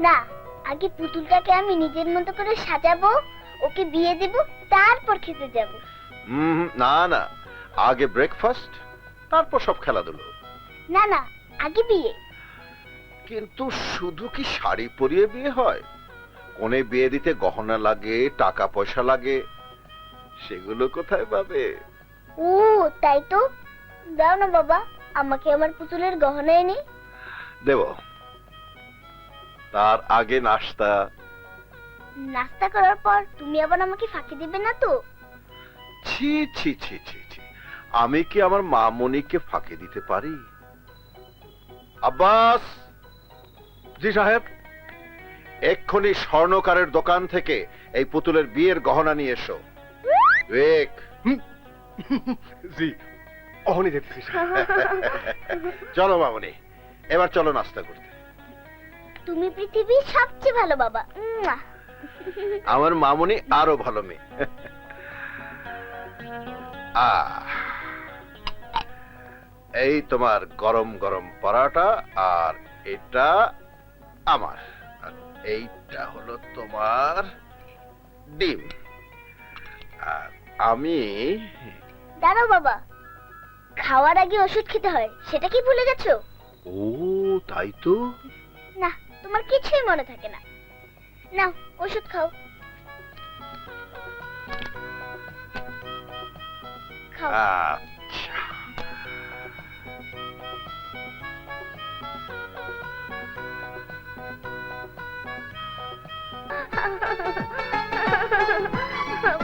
না, আগে পুতুলটাকে আমি নিজের মতো করে সাজাবো, ওকে বিয়ে দেব, তারপর খেতে যাব। না না, আগে ব্রেকফাস্ট, তারপর সব খেলাধুলো। না না, আগে বিয়ে। কিন্তু শুধু কি শাড়ি পরিয়ে বিয়ে হয়? কোনে বিয়ে দিতে গহনা লাগে, টাকা পয়সা লাগে, সেগুলো কোথায় পাবে? ও তাই তো, দাও না বাবা, আমাকে আমার পুতুলের গহনা এনে। দেব, তার আগে নাস্তা। নাস্তা করার পর তুমি আবার আমাকে ফাঁকি দিবে না তো? ছি ছি ছি ছি ছি, আমি কি আমার মা মনিকে ফাঁকি দিতে পারি? আব্বাস। জি সাহেব। এক্ষুনি স্বর্ণকারের দোকান থেকে এই পুতুলের বিয়ের গহনা নিয়ে এসো। বিবেক। জি, অহনি যেতেছি। চলো মামনি, এবার চলো নাস্তা করতে। তুমি পৃথিবীর সবচেয়ে ভালো বাবা। মুয়া। আমার মামনি আরো ভালো মেয়ে। এই তোমার গরম গরম পরাটা, আর এটা আমার, আর এইটা হলো তোমার ডিম। আর আমি দাঁড়াও বাবা, খাওয়ার আগে ওষুধ খেতে হয়, সেটা কি ভুলে গেছো? ও তাই তো। না, তোমার কিছুই মনে থাকে না। নাও ওষুধ খাও। খাও। আচ্ছা।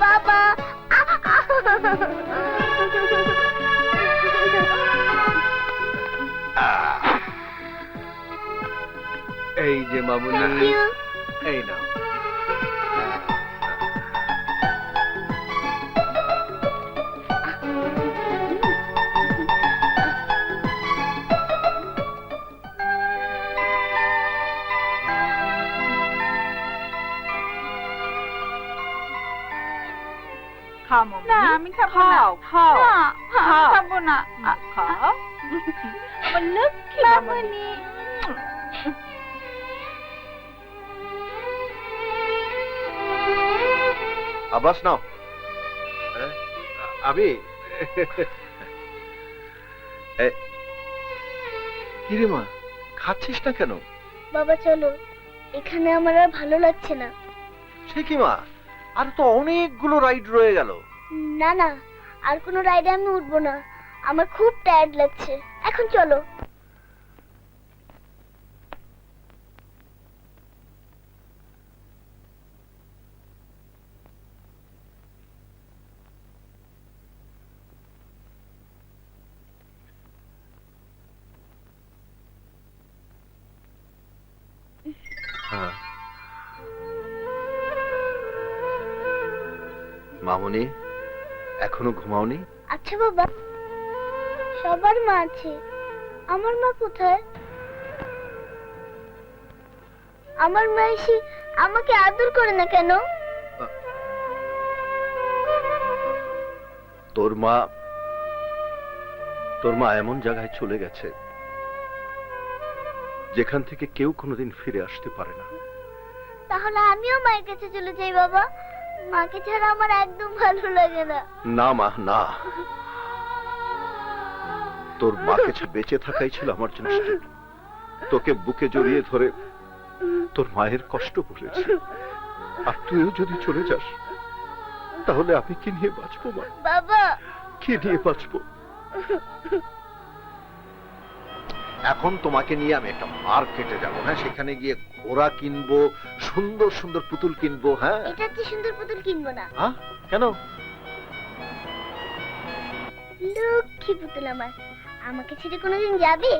বাবা। এই যে মামুনি, Thank you. এই নাও। খাও মামনি। না, আমি খাবো না। খাও খাও না, আমি খাও। খাবো না। খাও। আমার লক্ষ্মী মামনি। মামনি। আব্বাস নাও। আমি কিরে মা, খাচ্ছিস না কেন? বাবা চলো, এখানে আমার আর ভালো লাগছে না। সে কি মা, আর তো অনেকগুলো রাইড রয়ে গেল। না না, আর কোনো রাইডে আমি উঠবো না, আমার খুব টায়ার্ড লাগছে, এখন চলো। হ্যাঁ। মামনি, এখনো ঘুমাওনি? আচ্ছা বাবা, সবার মা আছে, আমার মা কোথায়? আমার মা এসে আমাকে আদর করে না কেন? তোর মা এমন জায়গায় চলে গেছে যেখান থেকে কেউ কোনোদিন ফিরে আসতে পারে না। তাহলে আমিও মায়ের কাছে চলে যাই বাবা, মাকে ছাড়া আমার একদম ভালো লাগে না। না মা, না। তোর মাকে বেঁচে থাকাই ছিল আমার জন্য শ্রেষ্ঠ। তোকে বুকে জড়িয়ে ধরে তোর মায়ের কষ্ট বলেছি, আর তুইও যদি চলে যাস তাহলে আমি কি নিয়ে বাঁচবো মা? বাবা। কি নিয়ে বাঁচবো? এখন তোমাকে নিয়ে আমি একটা মার্কেটে যাবো, হ্যাঁ, সেখানে গিয়ে ঘোড়া কিনবো, সুন্দর সুন্দর পুতুল কিনবো। হ্যাঁ। এটা কি সুন্দর পুতুল কিনবো না? হ্যাঁ, কেন? লক্ষ্মী পুতুল আমার, আমাকে ছেড়ে কোনোদিন যাবে?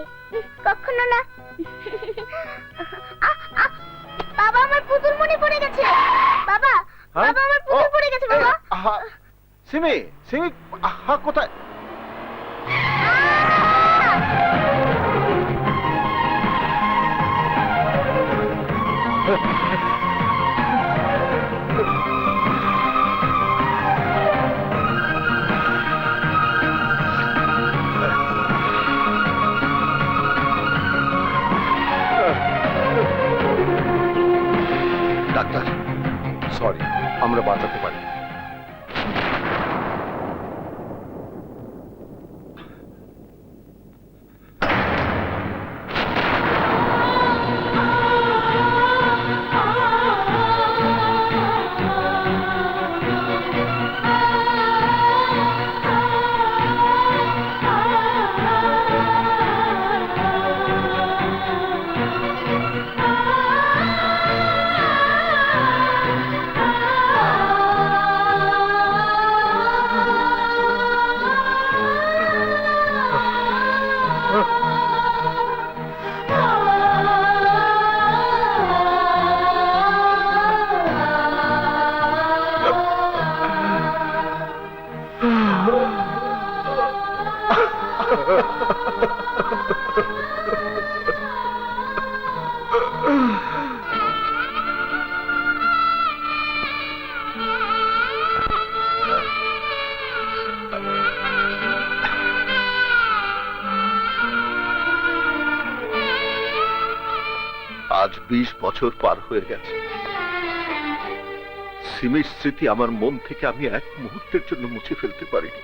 কখনো না। বাবা, আমার পুতুল মনে পড়ে গেছে। বাবা, হ্যাঁ? বাবা, আমার পুতুল পড়ে গেছে বাবা। এই, আহা, সিমি, সিমি, আহা, কোথায়? ডাক্তার, সরি, আমরা বাঁচাতে পারি। আজ 20 বছর পার হয়ে গেছে। সিমির স্মৃতি আমার মন থেকে আমি এক মুহূর্তের জন্য মুছে ফেলতে পারিনি।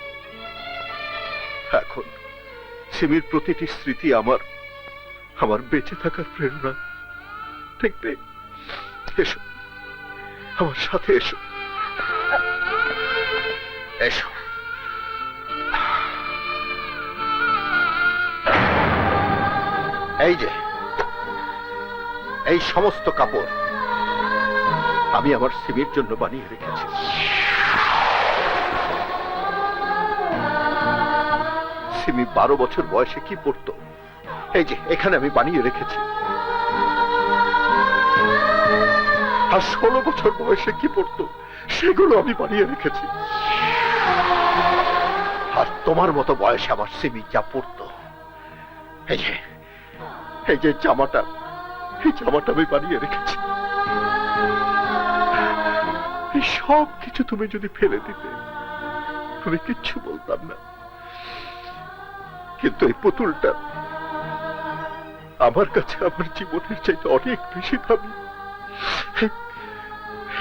এখন সিমির প্রতিটি স্মৃতি আমার আমার বেঁচে থাকার প্রেরণা। দেখবে, এসো, আমার সাথে এসো, এসো। এই যে, এই সমস্ত কাপড় আমি আমার সিমির জন্য বানিয়ে রেখেছি। সিমি 12 বছর বয়সে কি পড়তো, এই যে এখানে আমি বানিয়ে রেখেছি। আর 16 বছর বয়সে কি পড়তো, সেগুলো আমি বানিয়ে রেখেছি। আর তোমার মতো বয়সে আমার সিমি যা পড়তো, এই যে জামাটা, এই জামাটা আমি বানিয়ে রেখেছি। এই সব কিছু তুমি যদি ফেলে দিতে, আমি কিচ্ছু বলতাম না। কিন্তু এই পুতুলটা আমার কাছে আমার জীবনের চাইতে অনেক বেশি দামি।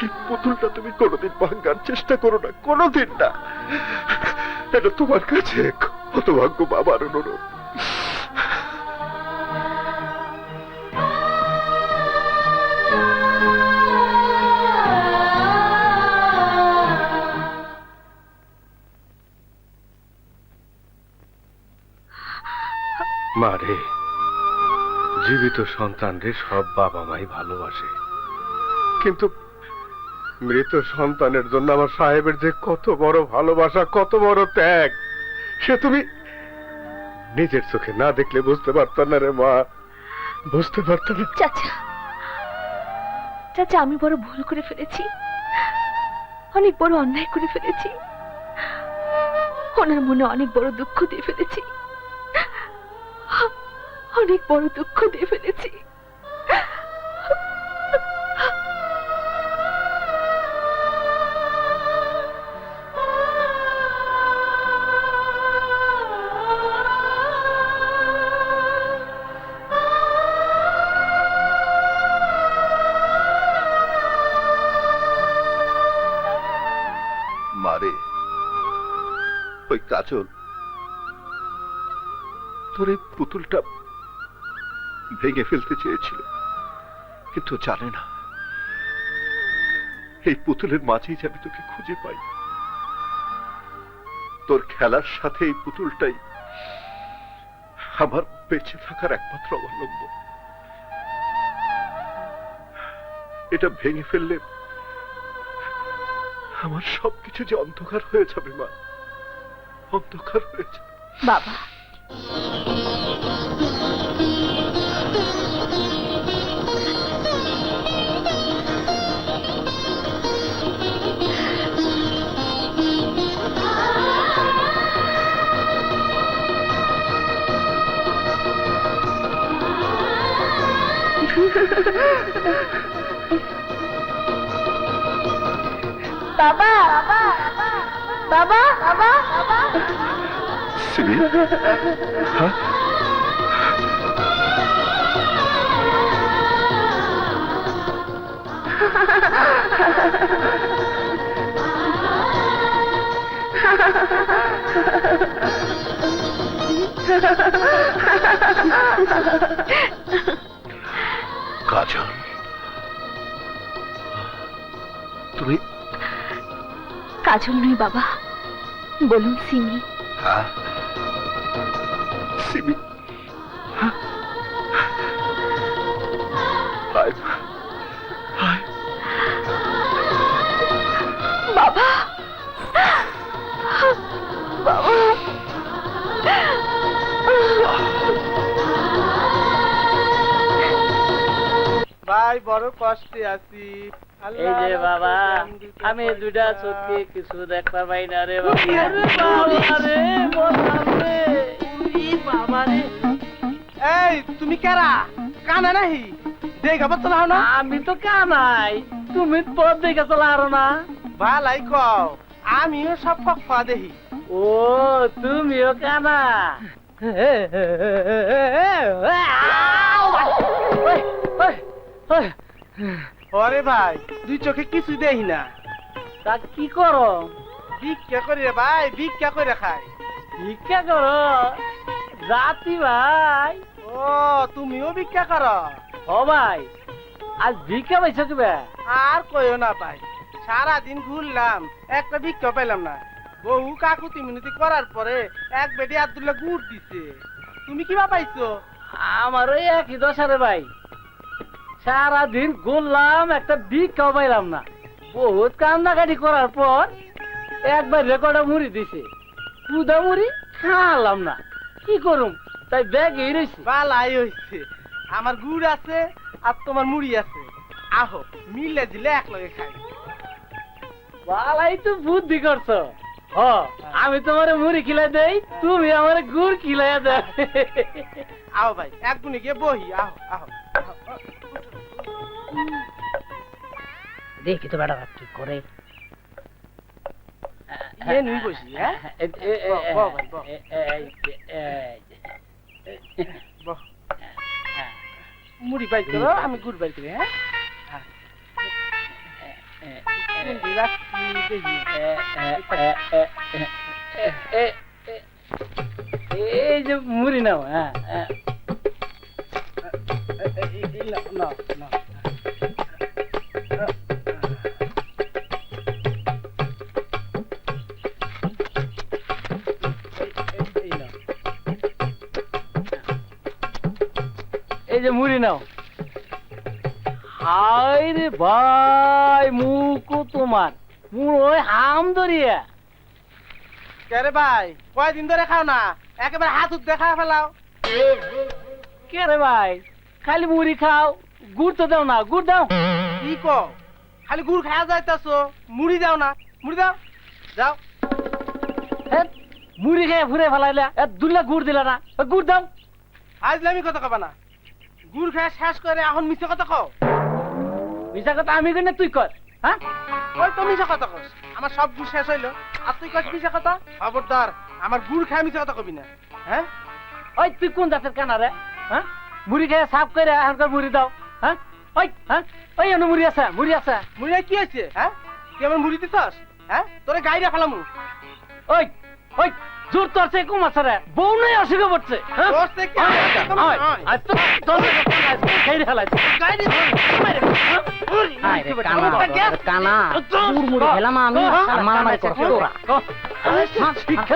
এই পুতুলটা তুমি কোনোদিন ভাঙার চেষ্টা করো না, কোনোদিন না। এটা তোমার কাছে হতভাগ্য বাবার অনুরোধ। মারে, জীবিত সন্তানরে সব বাবা মাই ভালোবাসে, কিন্তু মৃত সন্তানের জন্য আমার সাহেবের যে কত বড় ভালোবাসা, কত বড় ত্যাগ, সে তুমি নিজের চোখে না দেখলে বুঝতে পারতাম না রে মা, বুঝতে পারতাম না। চাচা, চাচা, আমি বড় ভুল করে ফেলেছি, অনেক বড় অন্যায় করে ফেলেছি। ওনার মনে অনেক বড় দুঃখ দিয়ে ফেলেছি, অনেক বড় দুঃখ দিয়ে ফেলেছি। মারে, ওই কাজল তোর এই পুতুলটা ভেঙে ফেলতে চেয়েছিল, কিন্তু জানে না এই পুতুলের মাঝেই যে আমি তোকে খুঁজে পাই। তোর খেলার সাথে এই পুতুলটাই আমার বেঁচে থাকার একমাত্র অবলম্বন। এটা ভেঙে ফেললে আমার সবকিছু যে অন্ধকার হয়ে যাবে মা, অন্ধকার হয়ে যাবে। বাবা, বাবা, বাবা, বাবা, বাবা। সিমি, হ্যাঁ? কাজল, তুমি? কাজল নই বাবা, বলুন সিমি। হ্যাঁ, সিমি। হায়, হায়। বাবা, বাবা। ভাই বড় কষ্টে আছি। এই যে বাবা, আমি দুটা চোখে কিছু দেখতে পাই না রে বাবা রে, বাবা রে। এই তুমি কারা? কানা নাহি দেখা পাচ্ছ না? আমি তো কানাই, তুমি পথ দেখে চলা আরো না। ভালাই কও, আমিও সব খা দেখি। ও তুমিও কানা? ওরে ভাই, দুই চোখে কিছু দেখি না। তা কি করো? ভিক্ষা করে রে ভাই, ভিক্ষা করে খাই। ভিক্ষা করো জাতি ভাই? ও তুমিও ভিক্ষা করো? ও ভাই, আজ ভিক্ষা পাইছো কিবা? আর কইও না ভাই, সারাদিন ঘুরলাম, একটা ভিক্ষা পেলাম না। বহু কাকুতি মিনতি করার পরে এক বেটি আব্দুল্লাহ গুড় দিছে। তুমি কিবা পাইছো? আমারও একই দশা রে ভাই, সারাদিন ঘুরলাম, একটা ভিক্ষাও পাইলাম না। বহুত কান্নাকাটি করার পর একবার রেকর্ডে মুড়ি দিছে, পুদা মুড়ি খাওয়ালাম না, কি করুম, তাই ব্যাগে রয়েছে। বালাই হইছে, আমার গুড় আছে আর তোমার মুড়ি আছে, আহো মিলে দিলে এক লগে খাই। বালাই তো বুদ্ধি করছো। হ, আমি তোমার মুড়ি খিলাই দেই, তুমি আমার গুড় খিলাইয়া দে। আহো ভাই, এক গুণে গিয়ে বহি, আহো আহো আহো। দেখি তো বেটা কি করে। এ নুই বসি, হ্যাঁ বহ ভাই, বহ। বহ। মুড়ি বাইর করো, আমি গুড় বাইর করি। হ্যাঁ কোনটি রাখছি দেখি। এই যে মুড়ি নাও। হ্যাঁ নাও, নাও। এই নাও। এই যে মুড়ি নাও। হায় রে ভাই, মুখও তোমার মুড়োয় হাম ধরিয়া। কে রে ভাই, কয়দিন ধরে খাও না? একেবারে হাত উঠ দেখা ফেলাও। কে রে ভাই, খালি মুড়ি খাও, গুড় তো দাও না, গুড় দাও। কি কও, খালি গুড় খাওয়া যাইতাছো, মুড়ি দাও না? মুড়ি দাও, যাও। এ, মুড়ি খেয়ে ঘুরে ফেলাইলা, দুলা গুড় দিলা না, গুড় দাও। আজলামি কথা কবা না, গুড় খাওয়া শেষ করে এখন মিথ্যে কথা কও। মিশা কথা আমি কই না তুই কর। হ্যাঁ, ওই তো মিছা কথা কস, আমার সব গুড় শেষ হইলো আর তুই কস মিছা কথা? খবরদার, আমার গুড় খায় মিছা কথা কবি না। হ্যাঁ, ওই তুই কোন জাতের কানা রে? হ্যাঁ, মুড়ি খেয়ে সাফ করে এখনকার মুড়ি দাও। হ্যাঁ, ওই এনে মুড়ি আছে, মুড়ি আছে। মুড়ি কি হয়েছে? হ্যাঁ, তুই আমার মুড়ি দিছস? হ্যাঁ, তোরে গাইরা ফেলামু। ওই ওই জোর তোর সে কম আছে রে, বউ নাই অসুখে পড়ছে। হ্যাঁ, তোর থেকে কি একদম নয়। আর তো তোর খেয়ে ফেলাইছে। গাইরে কানা মুড়ি খেলাম আমি, আর মারামারি করছি তোরা। শিক্ষা